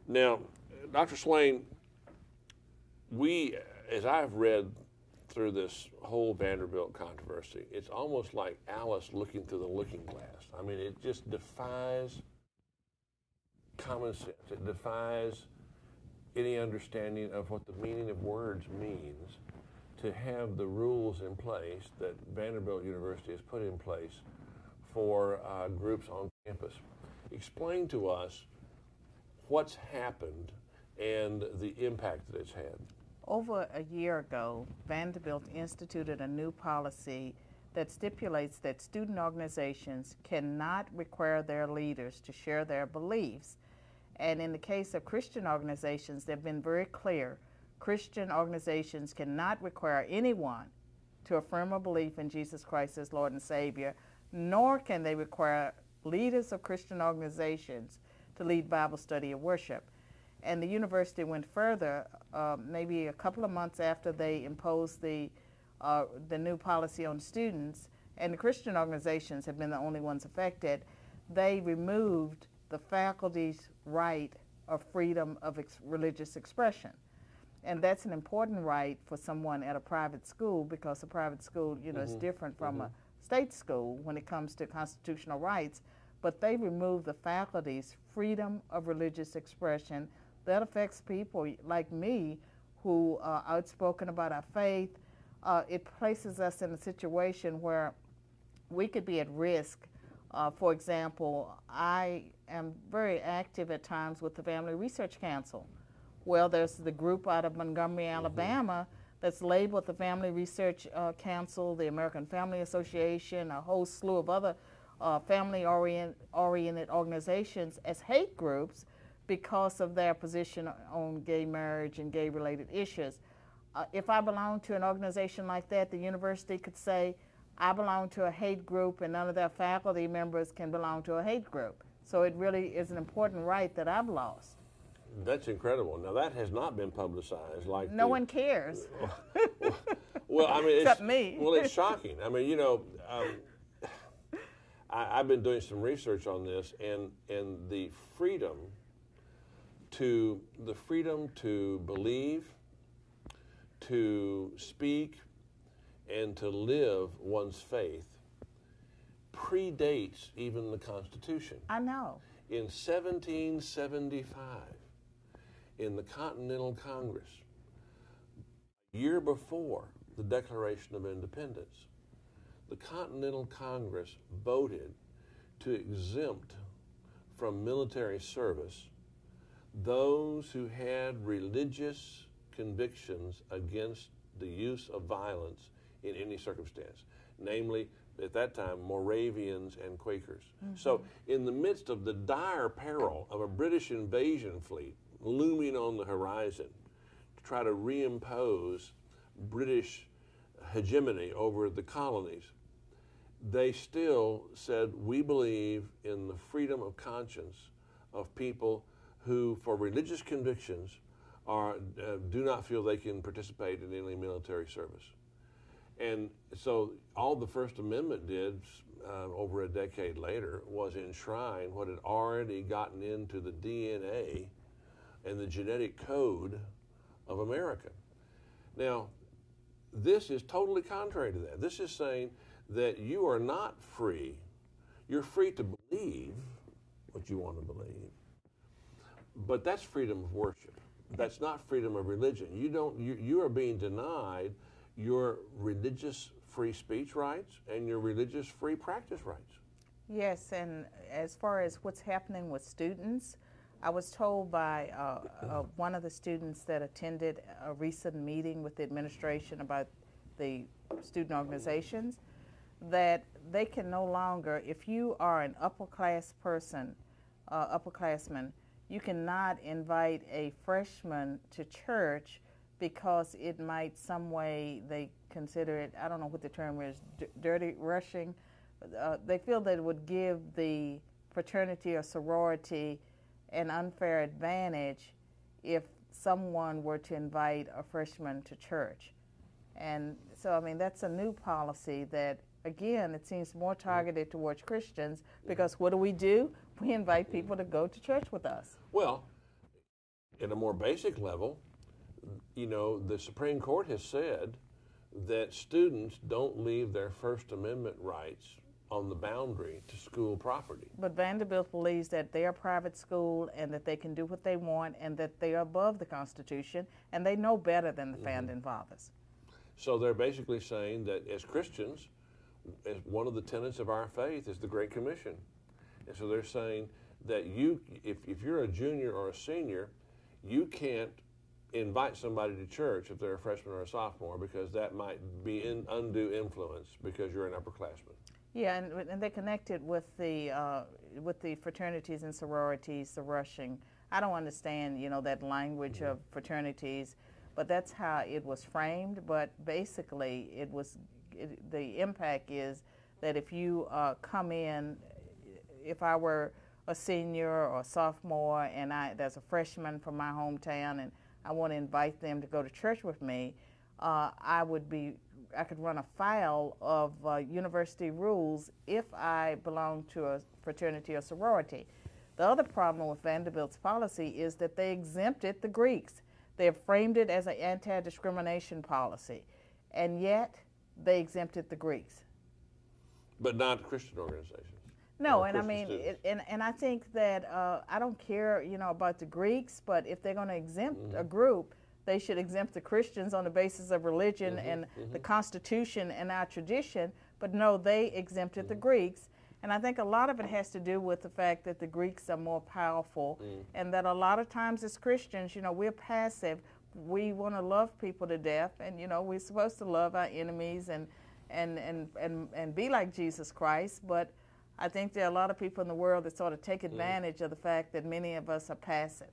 Now, Dr. Swain, as I've read through this whole Vanderbilt controversy, it's almost like Alice looking through the looking glass. I mean, it just defies common sense. It defies any understanding of what the meaning of words means to have the rules in place that Vanderbilt University has put in place for groups on campus. Explain to us what's happened and the impact that it's had. Over a year ago, Vanderbilt instituted a new policy that stipulates that student organizations cannot require their leaders to share their beliefs. And in the case of Christian organizations, they've been very clear. Christian organizations cannot require anyone to affirm a belief in Jesus Christ as Lord and Savior, nor can they require leaders of Christian organizations to lead Bible study or worship. And the university went further, maybe a couple of months after they imposed the new policy on students, and the Christian organizations have been the only ones affected. They removed the faculty's right of freedom of religious expression. And that's an important right for someone at a private school, because a private school, is different from a state school when it comes to constitutional rights. But they removed the faculty's freedom of religious expression. That affects people like me who are outspoken about our faith. It places us in a situation where we could be at risk. For example, I am very active at times with the Family Research Council. Well, there's the group out of Montgomery, Alabama, that's labeled the Family Research Council, the American Family Association, a whole slew of other family-oriented organizations as hate groups because of their position on gay marriage and gay-related issues. If I belong to an organization like that, the university could say, I belong to a hate group and none of their faculty members can belong to a hate group. So it really is an important right that I've lost. That's incredible. Now, that has not been publicized. No one cares. Well, I mean, except me. Well, it's shocking. I mean, I've been doing some research on this, and the freedom to believe, to speak, and to live one's faith predates even the Constitution. I know. In 1775, in the Continental Congress, a year before the Declaration of Independence, the Continental Congress voted to exempt from military service those who had religious convictions against the use of violence in any circumstance, namely, at that time, Moravians and Quakers. So in the midst of the dire peril of a British invasion fleet looming on the horizon to try to reimpose British hegemony over the colonies, they still said, we believe in the freedom of conscience of people who, for religious convictions, do not feel they can participate in any military service. And so all the First Amendment did over a decade later was enshrine what had already gotten into the DNA and the genetic code of America. Now, this is totally contrary to that. This is saying that you are not free. You're free to believe what you want to believe, but that's freedom of worship. That's not freedom of religion. You are being denied your religious free speech rights and your religious free practice rights. Yes, and as far as what's happening with students, I was told by one of the students that attended a recent meeting with the administration about the student organizations that they can no longer, if you are an upper class person, upperclassman, you cannot invite a freshman to church because it might some way, they consider it, I don't know what the term is, dirty rushing. They feel that it would give the fraternity or sorority an unfair advantage if someone were to invite a freshman to church. And so, I mean, that's a new policy that, again, it seems more targeted towards Christians because what do? We invite people to go to church with us. Well, at a more basic level, you know, the Supreme Court has said that students don't leave their First Amendment rights on the boundary to school property. But Vanderbilt believes that they're a private school and that they can do what they want and that they are above the Constitution and they know better than the Founding Fathers. So they're basically saying that as Christians, as one of the tenets of our faith is the Great Commission. And so they're saying that if you're a junior or a senior, you can't invite somebody to church if they're a freshman or a sophomore because that might be undue influence because you're an upperclassman. Yeah, and they connected with the fraternities and sororities, the rushing. I don't understand, you know, that language of fraternities, but that's how it was framed. But basically, the impact is that if you come in, if I were a senior or a sophomore and there's a freshman from my hometown and I want to invite them to go to church with me, I could run afoul of university rules if I belong to a fraternity or sorority. The other problem with Vanderbilt's policy is that they exempted the Greeks. They have framed it as an anti-discrimination policy, and yet they exempted the Greeks. But not Christian organizations. No, and I mean, and I think that I don't care, you know, about the Greeks, but if they're going to exempt a group, they should exempt the Christians on the basis of religion and the Constitution and our tradition. But no, they exempted the Greeks. And I think a lot of it has to do with the fact that the Greeks are more powerful and that a lot of times as Christians, you know, we're passive. We want to love people to death, and, you know, we're supposed to love our enemies and be like Jesus Christ. But I think there are a lot of people in the world that sort of take advantage of the fact that many of us are passive.